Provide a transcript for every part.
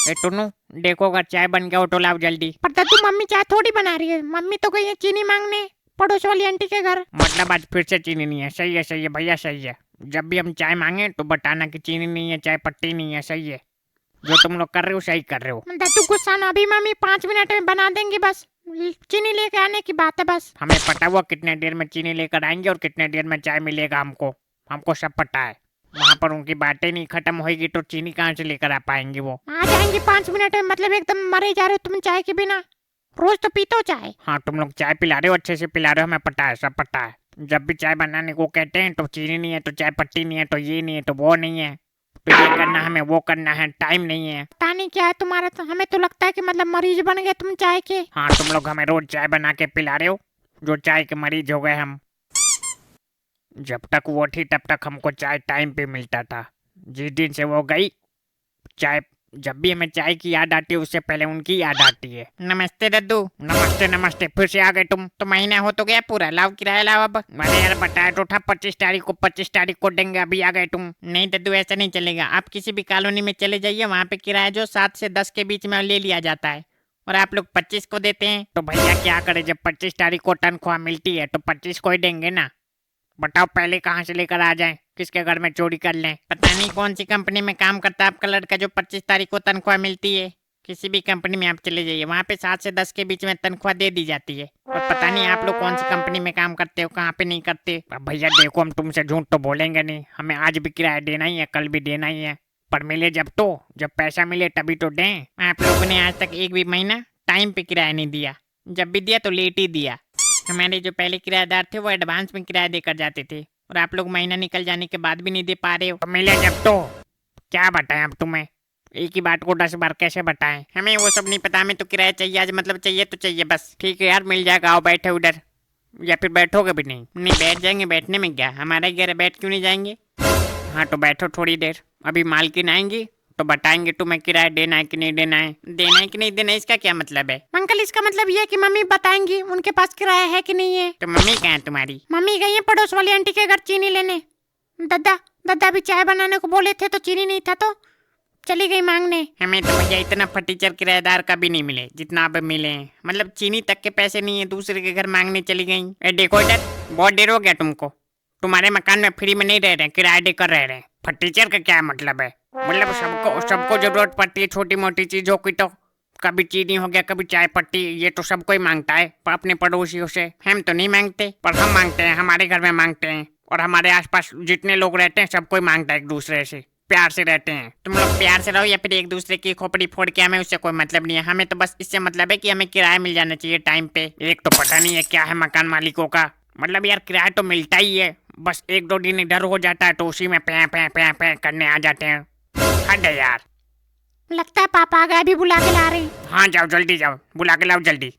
ए टुन्नू, देखो अगर चाय बन गया हो तो लाओ जल्दी। पर दादू मम्मी चाय थोड़ी बना रही है, मम्मी तो गई है चीनी मांगने पड़ोस वाली आंटी के घर। मतलब आज फिर से चीनी नहीं है। सही है भैया, सही है। जब भी हम चाय मांगे तो बताना कि चीनी नहीं है, चाय पत्ती नहीं है। सही है, जो तुम लोग कर रहे हो सही कर रहे हो। दादू गुस्सा ना, अभी मम्मी 5 मिनट में बना देंगी, बस चीनी लेके आने की बात है बस। हमें पता हुआ कितने देर में चीनी लेकर आएंगे और कितने देर में चाय मिलेगा हमको। हमको सब पता है। वहाँ पर उनकी बातें नहीं खत्म होगी तो चीनी कहाँ से लेकर आ पाएंगे वो। आ जाएंगी 5 मिनट में, मतलब एकदम मरे जा रहे हो तुम चाय के बिना। रोज तो पीते हो चाय। हाँ, तुम लोग चाय पिला रहे हो, अच्छे से पिला रहे हो, हमें पता है, सब पता है। जब भी चाय बनाने को कहते हैं तो चीनी नहीं है तो चाय पत्ती नहीं है तो ये नहीं है तो वो नहीं है, तो ये करना हमें वो करना है, टाइम नहीं है। पता नहीं क्या है तुम्हारा, तो हमें तो लगता है कि मतलब मरीज बन गए तुम चाय के। हाँ, तुम लोग हमें रोज चाय बना के पिला रहे हो, जो चाय के मरीज हो गए हम। जब तक वो थी तब तक हमको चाय टाइम पे मिलता था। जिस दिन से वो गई, चाय, जब भी हमें चाय की याद आती है उससे पहले उनकी याद आती है। नमस्ते दद्दू। नमस्ते, फिर से आ गए तुम। तो महीना हो तो गया पूरा, लाओ किराया लाओ अब। मैंने यार बताया तो था 25 तारीख को देंगे, अभी आ गए तुम। नहीं दद्दू ऐसा नहीं चलेगा, आप किसी भी कॉलोनी में चले जाइए, वहाँ पे किराया जो 7 से 10 के बीच में ले लिया जाता है, और आप लोग 25 को देते हैं। तो भैया क्या करे, जब 25 तारीख को तनख्वाह मिलती है तो 25 को ही देंगे ना। बताओ पहले कहाँ से लेकर आ जाएं, किसके घर में चोरी कर लें। पता नहीं कौन सी कंपनी में काम करता है आपका लड़का जो 25 तारीख को तनख्वाह मिलती है। किसी भी कंपनी में आप चले जाइए, वहाँ पे 7 से 10 के बीच में तनख्वाह दे दी जाती है। और पता नहीं आप लोग कौन सी कंपनी में काम करते हो, कहाँ पे नहीं करते। अब भैया देखो, हम तुमसे झूठ तो बोलेंगे नहीं, हमें आज भी किराया देना ही है, कल भी देना ही है, पर मिले जब, तो जब पैसा मिले तभी तो दें। आप लोगों ने आज तक एक भी महीना टाइम पे किराया नहीं दिया, जब भी दिया तो लेट ही दिया। हमारे जो पहले किराएदार थे वो एडवांस में किराया देकर जाते थे, और आप लोग महीना निकल जाने के बाद भी नहीं दे पा रहे हो। तो मिले जब, तो क्या बताएं अब तुम्हें, एक ही बात को 10 बार कैसे बताएं। हमें वो सब नहीं पता, हमें तो किराया चाहिए आज, मतलब चाहिए तो चाहिए बस। ठीक है यार, मिल जाएगा, आओ बैठे उधर, या फिर बैठोगे भी नहीं। नहीं बैठ जाएंगे, बैठने में क्या, हमारे घर है, बैठ क्यों नहीं जाएंगे। हाँ तो बैठो थोड़ी देर, अभी मालकिन आएंगी तो बताएंगे तुम्हें किराया देना है कि नहीं देना है। देना है कि नहीं देना है, इसका क्या मतलब है अंकल? इसका मतलब ये है कि मम्मी बताएंगी उनके पास किराया है कि नहीं है। तो मम्मी कहाँ है तुम्हारी? मम्मी गई है पड़ोस वाली आंटी के घर चीनी लेने। दादा दादा भी चाय बनाने को बोले थे तो चीनी नहीं था तो चली गई मांगने। हमें तो भैया इतना फटीचर किराएदार का भी नहीं मिले जितना अब मिले हैं, मतलब चीनी तक के पैसे नहीं है, दूसरे के घर मांगने चली गई। ए देखो इधर, बहुत देर हो गया तुमको, तुम्हारे मकान में फ्री में नहीं रह रहे, किराया देकर रह रहे। फटीचर का क्या मतलब है? मतलब सबको सबको जरूरत पड़ती है छोटी मोटी चीजों की, तो कभी चीनी हो गया, कभी चाय पत्ती, ये तो सबको ही मांगता है पर अपने पड़ोसियों से। हम तो नहीं मांगते, पर हम मांगते हैं, हमारे घर में मांगते हैं, और हमारे आसपास जितने लोग रहते हैं सबको ही मांगता है, एक दूसरे से प्यार से रहते हैं। तुम लोग प्यार से रहो या फिर एक दूसरे की खोपड़ी फोड़ के, हमें उससे कोई मतलब नहीं है। हमें तो बस इससे मतलब है कि हमें किराया मिल जाना चाहिए टाइम पे। एक तो पता नहीं है क्या है मकान मालिकों का, मतलब यार किराया तो मिलता ही है, बस 1-2 दिन इधर हो जाता है तो उसी में पे करने आ जाते हैं। हद है यार। लगता है पापा आ गए, अभी बुला के ला रहे। हाँ जाओ जल्दी जाओ, बुला के लाओ जल्दी।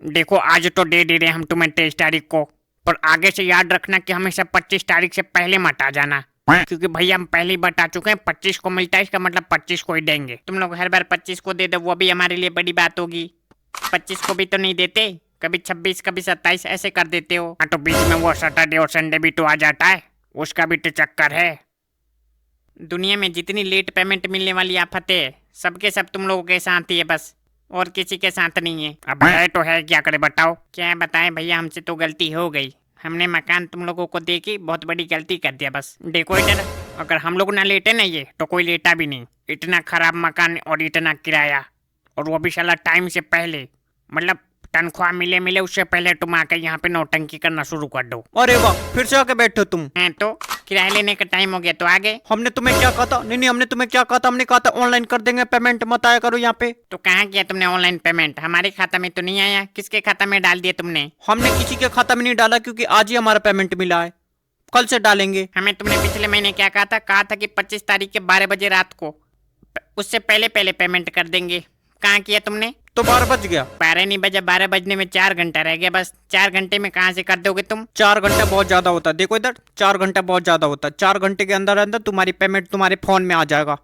देखो आज तो दे रहे हम तुम्हें 23 तारीख को, पर आगे से याद रखना कि हमेशा 25 तारीख से पहले मत आ जाना, क्योंकि भैया हम पहले ही बता चुके हैं 25 को मिलता है, इसका मतलब 25 को ही देंगे। तुम लोग हर बार 25 को दे दो, वो भी हमारे लिए बड़ी बात होगी। 25 को भी तो नहीं देते, कभी 26 कभी 27 ऐसे कर देते हो। हाँ तो बीच में वो सैटरडे और संडे भी तो आ जाता है, उसका भी तो चक्कर है। दुनिया में जितनी लेट पेमेंट मिलने वाली आफतें है, सबके सब तुम लोगों के साथ ही है बस, और किसी के साथ नहीं है। अब है तो है, क्या करे बताओ। क्या बताएं भैया, हमसे तो गलती हो गई, हमने मकान तुम लोगों को दे के बहुत बड़ी गलती कर दिया बस। देखो इधर, अगर हम लोग ना लेते ना ये तो कोई लेता भी नहीं। इतना खराब मकान और इतना किराया, और वो भी साला टाइम से पहले, मतलब तनख्वाह मिले उससे पहले तुम आके यहाँ पे नौटंकी करना शुरू कर दो। अरे वाह, फिर से आके बैठे हो तुम। हैं तो किराया लेने का टाइम हो गया तो आगे। हमने तुम्हें क्या कहा था? नहीं हमने तुम्हें क्या कहा था? हमने कहा था ऑनलाइन कर देंगे पेमेंट, मत आया करो यहाँ पे। तो कहाँ किया तुमने ऑनलाइन पेमेंट? हमारे खाता में तो नहीं आया, किसके खाता में डाल दिया तुमने? हमने किसी के खाता में नहीं डाला, क्योंकि आज ही हमारा पेमेंट मिला है, कल से डालेंगे। हमें तुमने पिछले महीने क्या कहा था? कहा था कि 25 तारीख के 12 बजे रात को, उससे पहले पहले पेमेंट कर देंगे। कहाँ किया तुमने? तो 12 बज गया। 12 नहीं बजा, 12 बजने में 4 घंटा रह गया बस। 4 घंटे में कहाँ से कर दोगे तुम? 4 घंटा बहुत ज्यादा होता है, देखो इधर 4 घंटा बहुत ज्यादा होता है। 4 घंटे के अंदर अंदर तुम्हारी पेमेंट तुम्हारे फोन में आ जाएगा।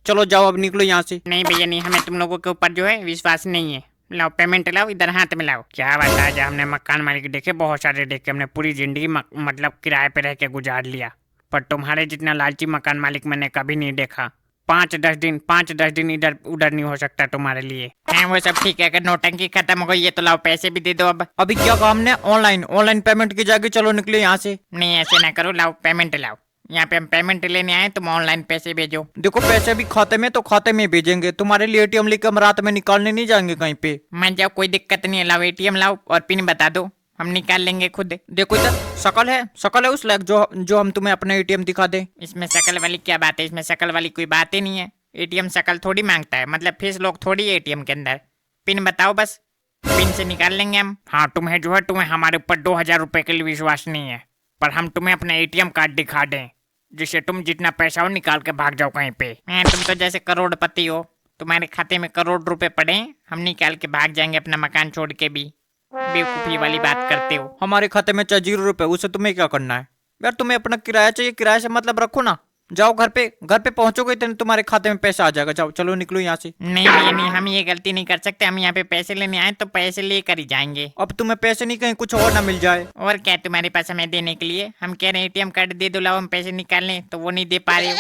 चलो जाओ अब निकलो यहाँ से। नहीं भैया नहीं, हमें तुम लोगों के ऊपर जो है विश्वास नहीं है। लाओ पेमेंट लाओ, इधर हाथ में लाओ। क्या बताया जाए, हमने मकान मालिक देखे बहुत सारे, देखे हमने पूरी जिंदगी मतलब किराए पे रह के गुजार लिया, पर तुम्हारे जितना लालची मकान मालिक मैंने कभी नहीं देखा। 5-10 दिन इधर उधर नहीं हो सकता तुम्हारे लिए। हाँ वो सब ठीक है, अगर नौटंकी खत्म हो गई है तो लाओ पैसे भी दे दो अब। अभी क्या काम ने? ऑनलाइन ऑनलाइन पेमेंट की जाएगी, चलो निकले यहाँ से। नहीं ऐसे ना करो, लाओ पेमेंट लाओ। यहाँ पे हम पेमेंट लेने आए, तुम ऑनलाइन पैसे भेजो। देखो पैसे भी खाते में तो खाते में भेजेंगे, तुम्हारे लिए एटीएम लेकर हम रात में निकालने नहीं जाएंगे कहीं पे। मैं जाओ, कोई दिक्कत नहीं है, लाओ एटीएम लाओ और पिन बता दो, हम निकाल लेंगे खुद। देखो इधर शकल है उस लायक जो हम तुम्हें अपना एटीएम दिखा दे। इसमें शकल वाली क्या बात है? इसमें शकल वाली कोई बात ही नहीं है। एटीएम शकल थोड़ी मांगता है, मतलब फीस लोग थोड़ी है एटीएम के अंदर। पिन बताओ बस, पिन से निकाल लेंगे हम। हाँ तुम्हें हमारे ऊपर 2000 रुपए के लिए विश्वास नहीं है, पर हम तुम्हें अपना एटीएम कार्ड दिखा दें जिससे तुम जितना पैसा हो निकाल के भाग जाओ कहीं पे। तुम तो जैसे करोड़पति हो, तुम्हारे खाते में करोड़ रुपए पड़े हैं, हम निकाल के भाग जाएंगे अपना मकान छोड़ के भी। बेवकूफी वाली बात करते हो। हमारे खाते में चाहे 0 रुपए, उससे तुम्हें क्या करना है यार? तुम्हें अपना किराया चाहिए, किराए से मतलब रखो ना। जाओ घर पे पहुंचोगे तो तुम्हारे खाते में पैसा आ जाएगा। जाओ चलो निकलो यहाँ से। नहीं भैया नहीं, हम ये गलती नहीं कर सकते। हम यहाँ पे पैसे लेने आए तो पैसे लेकर ही जाएंगे। अब तुम्हें पैसे नहीं, कहीं कुछ और ना मिल जाए। और क्या तुम्हारे पास हमें देने के लिए? हम कह रहे हैं एटीएम कार्ड दे दो, लाओ हम पैसे निकाल लें, तो वो नहीं दे पा रहे हो,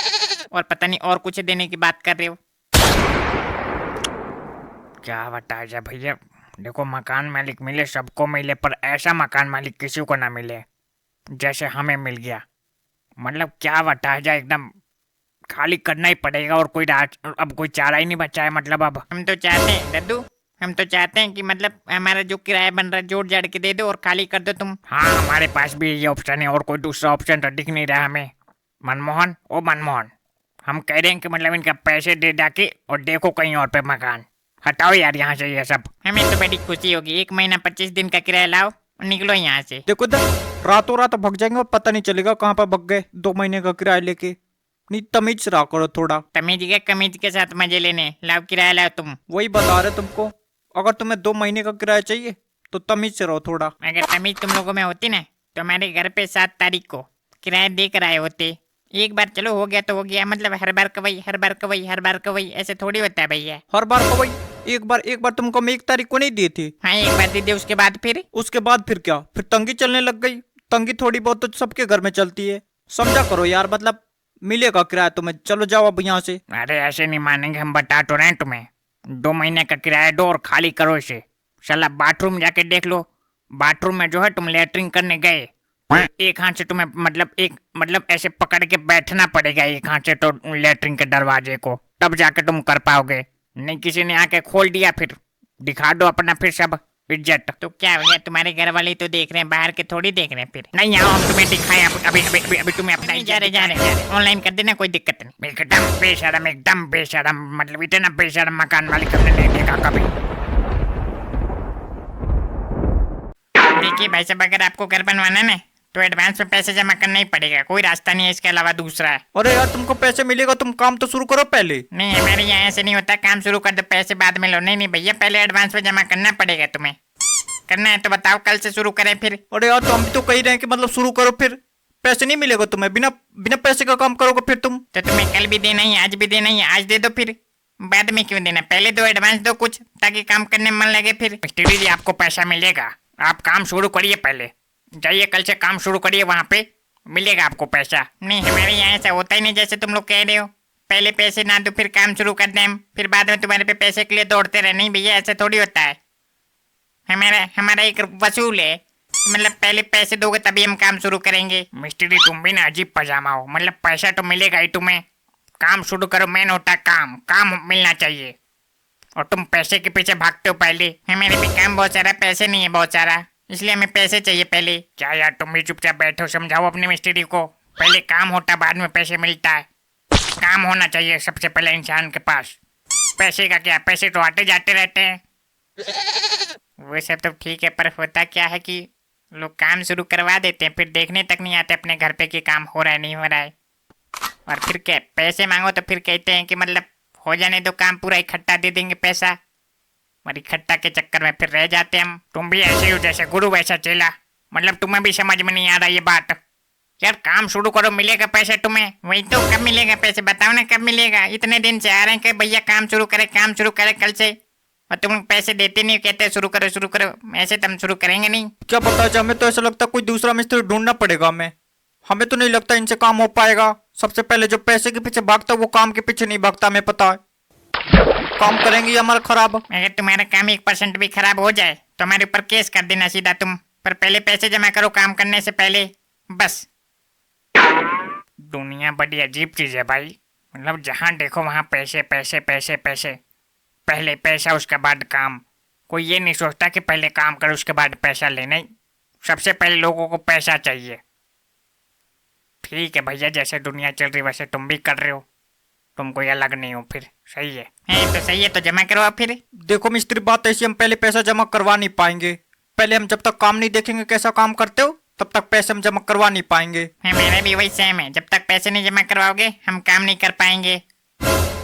और पता नहीं और कुछ देने की बात कर रहे हो। क्या बताया जाए भैया, देखो मकान मालिक मिले सबको मिले, पर ऐसा मकान मालिक किसी को ना मिले जैसे हमें मिल गया। मतलब क्या बताया जाए, एकदम खाली करना ही पड़ेगा और अब कोई चारा ही नहीं बचा है। मतलब अब हम तो चाहते हैं दद्दू, हम तो चाहते हैं कि मतलब हमारा जो किराया बन रहा है जोड़ जाड़ के दे दो और खाली कर दो तुम। हाँ हमारे पास भी ये ऑप्शन है और कोई दूसरा ऑप्शन तो दिख नहीं रहा हमें। मनमोहन, हम कह रहे हैं कि मतलब इनका पैसे दे जाके और देखो कहीं और पे मकान। हटाओ यार यहाँ से ये सब। हमें तो बड़ी खुशी होगी, 1 महीना 25 दिन का किराया लाओ और निकलो यहाँ से। देखो इधर रातों रात भग जाएंगे और पता नहीं चलेगा कहाँ पर भग गए 2 महीने का किराया लेके। नहीं तमीज से रहा करो थोड़ा। तमीज के कमीज के साथ मजे लेने, लाओ किराया लाओ तुम। वही बता रहे तुमको, अगर तुम्हें 2 महीने का किराया चाहिए तो तमीज से रहो थोड़ा। अगर तमीज तुम लोगों में होती ना तो हमारे घर पे 7 तारीख को किराया दे कर आए होते। एक बार चलो हो गया तो हो गया, मतलब हर बार का वही ऐसे थोड़ी होता है भैया। हर बार का वही? एक बार तुमको हम 1 तारीख को नहीं दिए थे। हाँ 1 बार दे दे, उसके बाद फिर क्या? फिर तंगी चलने लग गई। तंगी थोड़ी बहुत तो सबके घर में चलती है, समझा करो यार। मतलब मिलेगा किराया तुम्हें, चलो जाओ अब यहाँ से। अरे ऐसे नहीं मानेंगे, हम बता तो रहे हैं तुम्हें। 2 महीने का किराया दो और खाली करो इसे। साला बाथरूम जाके देख लो, बाथरूम में जो है तुम लेटरिन करने गए, एक हाथ से तुम्हें मतलब ऐसे पकड़ के बैठना पड़ेगा एक हाथ से तो लेटरिन के दरवाजे को, तब जाके तुम कर पाओगे। नहीं किसी ने आके खोल दिया फिर दिखा दो अपना फिर सब इज्जत। तो क्या भैया तुम्हारे घर वाले तो देख रहे हैं, बाहर के थोड़ी देख रहे हैं। फिर नहीं आओ हम तुम्हें दिखाएं, अभी तुम्हें अपना जा रहे ऑनलाइन कर देना, कोई दिक्कत नहीं। एकदम बेशरम, मतलब इतना बेशरम मकान मालिक हमने नहीं देखा कभी। देखिए भाई साहब, अगर आपको घर बनवाना है ना तो एडवांस में पैसे जमा करना ही पड़ेगा, कोई रास्ता नहीं है इसके अलावा दूसरा। अरे यार तुमको पैसे मिलेगा, तुम काम तो शुरू करो पहले। नहीं हमारे यहाँ ऐसे नहीं होता, काम शुरू कर दो पैसे बाद में लो। नहीं भैया, पहले एडवांस में जमा करना पड़ेगा। तुम्हें करना है तो बताओ, कल से शुरू करें फिर। अरे यार तो हम भी तो कह रहे हैं कि मतलब शुरू करो, फिर पैसे नहीं मिलेगा तुम्हें। बिना पैसे का काम करोगे फिर तुम। तो तुम्हें कल भी देना ही, आज भी देना ही। आज दे दो फिर बाद में क्यों देना, पहले दो एडवांस दो कुछ, ताकि काम करने में मन लगे। फिर मिस्त्री जी आपको पैसा मिलेगा, आप काम शुरू करिए, पहले जाइए कल से काम शुरू करिए, वहाँ पे मिलेगा आपको पैसा। नहीं हमारे यहाँ ऐसा होता ही नहीं जैसे तुम लोग कह रहे हो। पहले पैसे ना दो फिर काम शुरू कर दें हम, फिर बाद में तुम्हारे पे पैसे के लिए दौड़ते रहे। नहीं भैया ऐसा थोड़ी होता है। हमारा एक वसूल है, मतलब पहले पैसे दोगे तभी हम काम शुरू करेंगे। मिस्त्री तुम भी ना अजीब पजामा हो, मतलब पैसा तो मिलेगा ही तुम्हें। काम शुरू करो, मेन होता है काम मिलना चाहिए, और तुम पैसे के पीछे भागते हो पहले। हमारे पे काम बहुत सारा, पैसे नहीं है बहुत सारा, इसलिए हमें पैसे चाहिए पहले। क्या यार तुम भी चुपचाप बैठो, समझाओ अपने मिस्त्री को। पहले काम होता बाद में पैसे मिलता है। काम होना चाहिए सबसे पहले इंसान के पास। पैसे का क्या, पैसे तो आते जाते रहते हैं। वो सब तो ठीक है, पर होता क्या है कि लोग काम शुरू करवा देते हैं, फिर देखने तक नहीं आते अपने घर पे कि काम हो रहा है नहीं हो रहा है। और फिर क्या पैसे मांगो तो फिर कहते हैं कि मतलब हो जाने दो काम पूरा, इकट्ठा दे देंगे पैसा। और इकट्ठा के चक्कर में फिर रह जाते हम। तुम भी ऐसे हो जैसे गुरु वैसा चेला, मतलब तुम्हें भी समझ में नहीं आ रहा ये बात। यार काम शुरू करो, मिलेगा पैसे तुम्हें। वही तो, कब मिलेगा पैसे बताओ ना, कब मिलेगा? इतने दिन से आ रहे हैं कि भैया काम शुरू करे कल से, और तुम पैसे देते नहीं, कहते शुरू करो। ऐसे तो हम शुरू करेंगे नहीं। क्या पता, हमें तो ऐसा लगता है कोई दूसरा मिस्त्री ढूंढना पड़ेगा हमें। हमें तो नहीं लगता इनसे काम हो पाएगा। सबसे पहले जो पैसे के पीछे भागता है वो काम के पीछे नहीं भागता, हमें पता है। काम करेंगे ये हमारा खराब। अगर तुम्हारा काम 1% भी खराब हो जाए तो हमारे ऊपर केस कर देना सीधा तुम। पर पहले पैसे जमा करो काम करने से पहले, बस। दुनिया बड़ी अजीब चीज है भाई। मतलब जहाँ देखो वहाँ पैसे पैसे पैसे पैसे। पहले पैसा उसके बाद काम। कोई ये नहीं सोचता कि पहले काम करो उसके बाद पैसा ले। नहीं, सबसे पहले लोगों को पैसा चाहिए। ठीक है भैया, जैसे दुनिया चल रही वैसे तुम भी कर रहे हो। तुम कोई अलग नहीं हो फिर। सही है तो सही है, तो जमा करो अब फिर। देखो मिस्त्री, बात ऐसी, हम पहले पैसा जमा करवा नहीं पाएंगे। पहले हम जब तक काम नहीं देखेंगे कैसा काम करते हो तब तक पैसे हम जमा करवा नहीं पाएंगे। मेरा भी वही सेम है। जब तक पैसे नहीं जमा करवाओगे हम काम नहीं कर पाएंगे।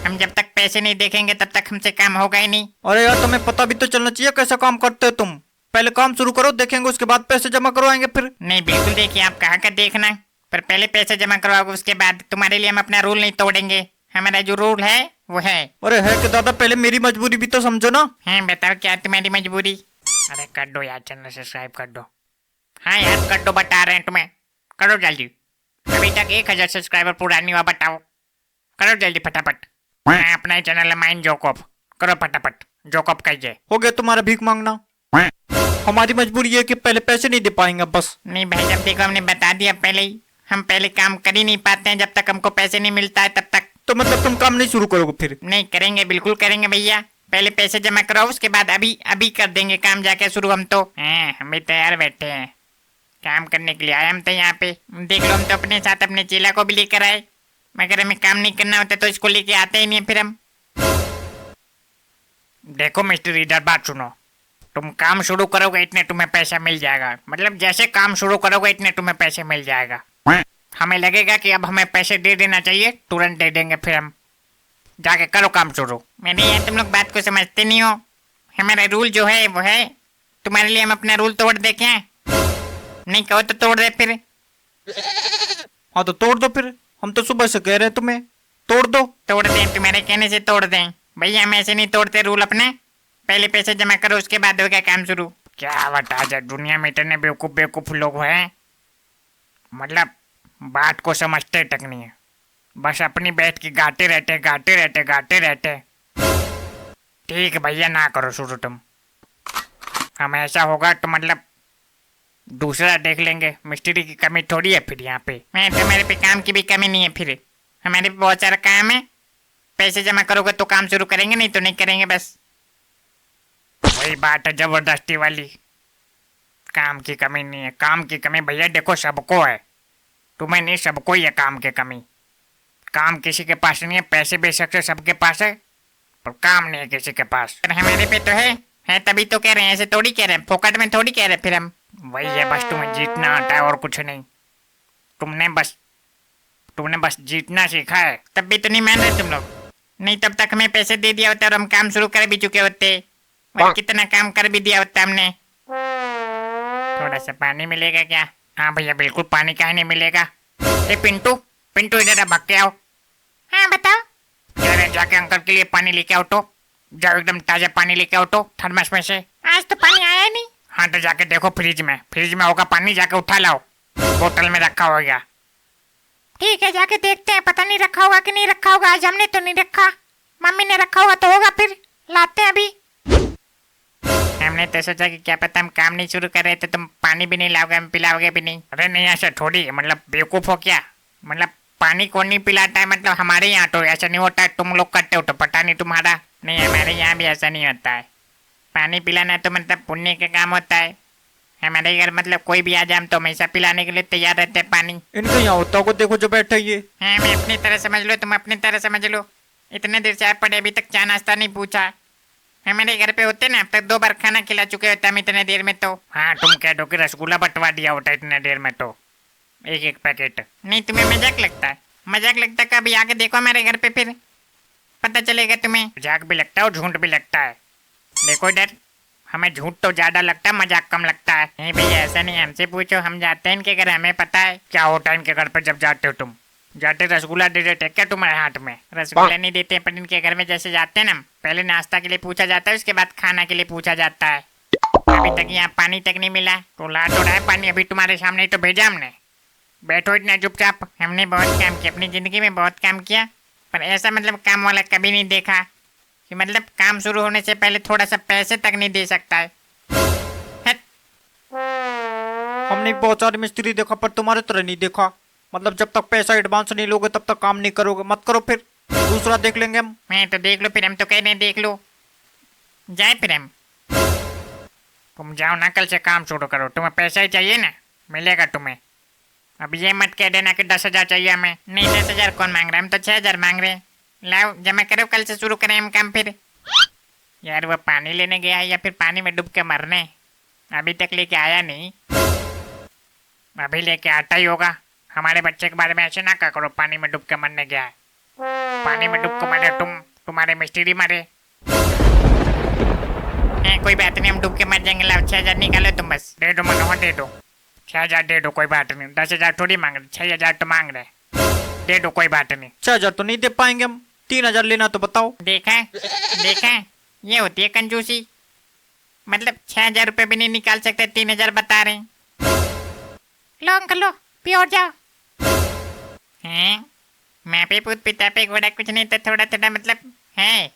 हम जब तक पैसे नहीं देखेंगे तब तक हमसे काम होगा ही नहीं। अरे यार, तुम्हें पता भी तो चलना चाहिए कैसा काम करते हो तुम। पहले काम शुरू करो, देखेंगे उसके बाद पैसे जमा करवाएंगे फिर। नहीं बिल्कुल, देखिए आप कहाँ का देखना, पर पहले पैसे जमा करवाओगे उसके बाद। तुम्हारे लिए हम अपना रूल नहीं तोड़ेंगे। हमारा जो रूल है वो है। अरे है कि दादा, पहले मेरी मजबूरी भी तो समझो ना। हाँ बताओ, क्या तुम्हारी मजबूरी? अरे कर दो यार, चैनल सब्सक्राइब कर दो। हाँ यार कर दो, बता रहे हैं तुम्हें, करो जल्दी। अभी तक 1000 सब्सक्राइबर पूरा नहीं हुआ, बताओ करो जल्दी फटाफट। हाँ, अपना ही चैनल है माइंड जोकअप, करो फटाफट जोकअप कहिए। हो गया तुम्हारा भीख मांगना। हमारी मजबूरी है कि पहले पैसे नहीं दे पाएंगे बस। नहीं भाई साहब देखो, हमने बता दिया पहले ही। हम पहले काम कर ही नहीं पाते हैं जब तक हमको पैसे नहीं मिलता है तब तक। तो मतलब तुम काम नहीं शुरू करोगे फिर? नहीं करेंगे, बिल्कुल करेंगे भैया। पहले पैसे जमा कराओ उसके बाद अभी अभी कर देंगे काम जाके शुरू हम तो। हाँ, हम भी तैयार बैठे हैं काम करने के लिए। आए हम तो यहाँ पे, देख लो हम तो अपने साथ अपने चेला को भी लेकर आए। मगर हमें काम नहीं करना होता तो इसको लेके आते ही नहीं फिर हम। देखो मिस्टर, इधर बात सुनो। तुम काम शुरू करोगे इतने तुम्हें पैसा मिल जाएगा। मतलब जैसे काम शुरू करोगे इतने तुम्हें पैसे मिल जाएगा। हमें लगेगा कि अब हमें पैसे दे देना चाहिए, तुरंत दे देंगे फिर हम। जाके करो काम शुरू। मैंने यार तुम लोग बात को समझते नहीं हो। हमारा रूल जो है वो है। तुम्हारे लिए हम अपना रूल तोड़ दे क्या? नहीं कहो तो तोड़ दे फिर। हाँ तो तोड़ दो फिर। हम तो सुबह से कह रहे हैं तुम्हें, तोड़ दो। तोड़ दें, तुम्हारे कहने से तोड़ दें भैया। हम ऐसे नहीं तोड़ते रूल अपने। पहले पैसे जमा करो उसके बाद होगा काम शुरू। क्या बता जाए, दुनिया में इतने बेवकूफ बेवकूफ लोग हैं। मतलब बात को समझते तक नहीं है, बस अपनी बैठ के गाते रहते गाते रहते गाते रहते। ठीक है भैया, ना करो शुरू तुम। हम ऐसा होगा तो मतलब दूसरा देख लेंगे। मिस्त्री की कमी थोड़ी है फिर यहाँ पे। मैं तो मेरे पे काम की भी कमी नहीं है फिर। हमारे पे बहुत सारा काम है। पैसे जमा करोगे तो काम शुरू करेंगे, नहीं तो नहीं करेंगे बस। वही बात है जबरदस्ती वाली। काम की कमी नहीं है, काम की कमी भैया देखो सबको है। तुम्हें नहीं, सबको ही है काम की कमी। काम किसी के पास नहीं है, पैसे बेशक से सबके पास है पर काम नहीं है किसी के पास। हमारे पे तो है तभी तो कह रहे हैं। ऐसे थोड़ी कह रहे हैं, फोकट में थोड़ी कह रहे फिर हम। वही है, बस तुम्हें जीतना आता है और कुछ नहीं। तुमने बस जीतना सीखा है। तब भी तो नहीं मान रहे तुम लोग। नहीं तब तक हमें पैसे दे दिया होता और हम काम शुरू कर भी चुके होते। और कितना काम कर भी दिया होता हमने। थोड़ा सा पानी मिलेगा क्या? हाँ भैया बिल्कुल, पानी काहे नहीं मिलेगा। पिंटू पिंटू इधर भाग के आओ। हाँ बताओ। कह रहे जाके अंकल के लिए पानी लेके आओ तो। जाओ एकदम ताजा पानी लेके आओ तो थर्मस में से। आज तो पानी आया नहीं। हाँ तो जाके देखो फ्रिज में होगा पानी, जाके उठा लाओ। बोतल में रखा होगा। ठीक है जाके देखते हैं, पता नहीं रखा होगा कि नहीं रखा होगा। आज हमने तो नहीं रखा, मम्मी ने रखा होगा तो होगा, फिर लाते हैं अभी। हमने तो सोचा कि क्या पता हम काम नहीं शुरू कर रहे थे, तुम पानी भी नहीं लाओगे, हम पिलाओगे भी नहीं। अरे नहीं ऐसा थोड़ी, मतलब बेवकूफ हो क्या? मतलब पानी कौन नहीं पिलाता है? मतलब हमारे यहाँ तो ऐसा नहीं होता है, तुम लोग करते हो तो पता नहीं तुम्हारा। नहीं हमारे यहाँ भी ऐसा नहीं होता है। पानी पिलाना तो मतलब पुण्य का काम होता है। हमारे घर मतलब कोई भी आ जाए हम तो हमेशा पिलाने के लिए तैयार रहते हैं पानी। इनके यहाँ होता को देखो जो बैठे ये। हाँ मैं अपनी तरह समझ लो, तुम अपनी तरह समझ लो। इतने देर से आए पड़े, अभी तक चाय नाश्ता नहीं पूछा। हमारे घर पे होते ना, अब तक 2 बार खाना खिला चुके होते हम इतने देर में तो। हाँ तुम कह दो कि रसगुल्ला बंटवा दिया होता इतने देर में तो, एक पैकेट। नहीं तुम्हें मजाक लगता है? मजाक लगता है, कभी आके देखो हमारे घर पे फिर पता चलेगा तुम्हें। मजाक भी लगता है और झूठ भी लगता है। देखो इधर, हमें झूठ तो ज्यादा लगता है, मजाक कम लगता है। नहीं भैया ऐसा नहीं, हमसे पूछो, हम जाते हैं इनके घर, हमें पता है क्या होता है इनके घर पे। जब जाते हो तुम, जाते रसगुल्ला दे देते क्या तुम्हारे हाथ में? रसगुल्ला नहीं देते, पर इनके घर में जैसे जाते हैं ना, पहले नाश्ता के लिए पूछा जाता है, उसके बाद खाना के लिए पूछा जाता है। अभी तक यहाँ पानी तक नहीं मिला तो ला तो रहा है पानी, अभी तुम्हारे सामने ही तो भेजा हमने। बैठो इतना चुपचाप। हमने बहुत काम किया अपनी जिंदगी में, बहुत काम किया, पर ऐसा मतलब काम वाला कभी नहीं देखा कि मतलब काम शुरू होने से पहले थोड़ा सा पैसे तक नहीं दे सकता है। हट। हमने बहुत सारे मिस्त्री देखा पर तुम्हारे तरह नहीं देखा। मतलब जब तक पैसा एडवांस नहीं लोगे तब तक काम नहीं करोगे। मत करो, फिर दूसरा देख लेंगे हम। मैं तो देख लो, फिर हम तो कह रहे हैं देख लो। जाए फिर हम। तुम जाओ ना, कल से काम शुरू करो। तुम्हें पैसा ही चाहिए ना, मिलेगा तुम्हें। अब ये मत कह देना कि 10,000 चाहिए हमें। नहीं, 10,000 कौन मांग रहा है, हम तो 6,000 मांग रहे हैं। लाओ जमा करो, कल से शुरू करें हम काम फिर। यार वो पानी लेने गया है या फिर पानी में डूब के मरने? अभी तक लेके आया नहीं, अभी लेके आता ही होगा। हमारे बच्चे के बारे में ऐसे ना करो, पानी में डूब के मरने गया है। पानी में डूब के मरे तुम्हारे मिस्त्री मरे। कोई बात नहीं, हम डूब के मर जाएंगे। लाओ 6,000 निकालो तुम, बस दे दो मनोहर, दे दो 6,000 दे दो, कोई बात नहीं। 10,000 थोड़ी मांग रहे, 6,000 तो मांग रहे। दे दो, कोई बात नहीं। 6,000 तो नहीं दे पाएंगे हम। 3,000 लेना तो बताओ। देखा देखा, ये होती है कंजूसी। मतलब 6,000 रुपये भी नहीं निकाल सकते, 3,000 बता रहे हैं। लो अंकल लो, पी और जाओ। हैं? मैं पे पूत पिता पे घोड़ा कुछ नहीं तो थोड़ा थोड़ा मतलब है।